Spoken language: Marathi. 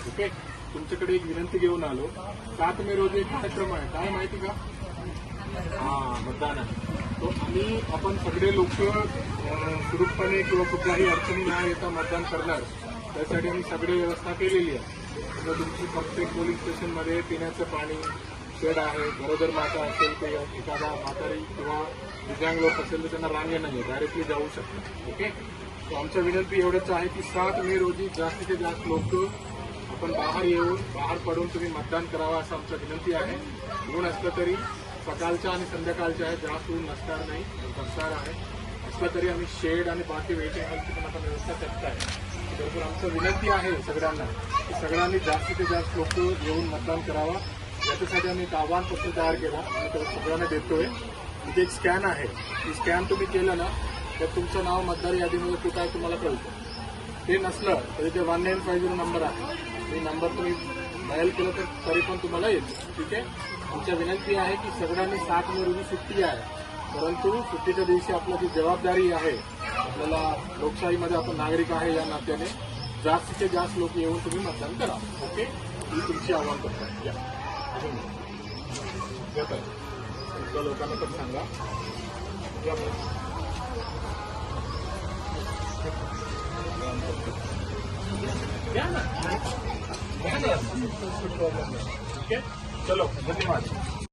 ओके. तुमच्याकडे एक विनंती घेऊन आलो. 7 मे रोजी एक कार्यक्रम आहे, काय माहिती का? मतदान आहे. तो आपण सगळे लोक सुरक्षितपणे किंवा कुठल्याही अडचणी न येता मतदान करणार, त्यासाठी आम्ही सगळी व्यवस्था केलेली आहे. तर तुमची प्रत्येक पोलिंग स्टेशनमध्ये पिण्याचं पाणी, शेड आहे. गरोदर माता असेल ते एखादा म्हातारी किंवा दिव्यांग लोक असेल तर त्यांना रांगे नाही, डायरेक्टली जाऊ शकतात. ओके. तर आमच्या विनंती एवढंच आहे की 7 मे रोजी जास्तीत जास्त लोक आपण बाहेर पडून तुम्ही मतदान करावं असं आमचं विनंती आहे. ऊन असलं तरी सकाळच्या आणि संध्याकाळच्या आहे, जास्त ऊन नसणार नाही, बसणार आहे. असलं तरी आम्ही शेड आणि बाकी वेटिंग हॉलची पण आता व्यवस्था करत आहे. तर आमचं विनंती आहे सगळ्यांना की सगळ्यांनी जास्तीत जास्त लोक येऊन मतदान करावा. याच्यासाठी आम्ही एक आव्हानपत्र तयार केला आणि तो सगळ्यांना देतोय. इथे एक स्कॅन आहे, ती स्कॅन तुम्ही केलं ना तर तुमचं नाव मतदार यादीमध्ये कुठं आहे तुम्हाला कळतं. ते नसलं तरी ते 1950 नंबर आहे, ते नंबर तुम्ही डायल केलं तर तरी पण तुम्हाला येतो. ठीक आहे. आमच्या विनंती आहे की सगळ्यांनी 7 मे रोजी सुट्टी आहे, परंतु सुट्टीच्या दिवशी आपली जी जबाबदारी आहे, आपल्याला लोकशाहीमध्ये आपण नागरिक आहे या नात्याने जास्तीत जास्त लोक येऊन तुम्ही मतदान करा. ओके. ही तुमची आव्हान करतात. या तुमच्या लोकांना पण सांगा. ठीक आहे. चलो, धन्यवाद.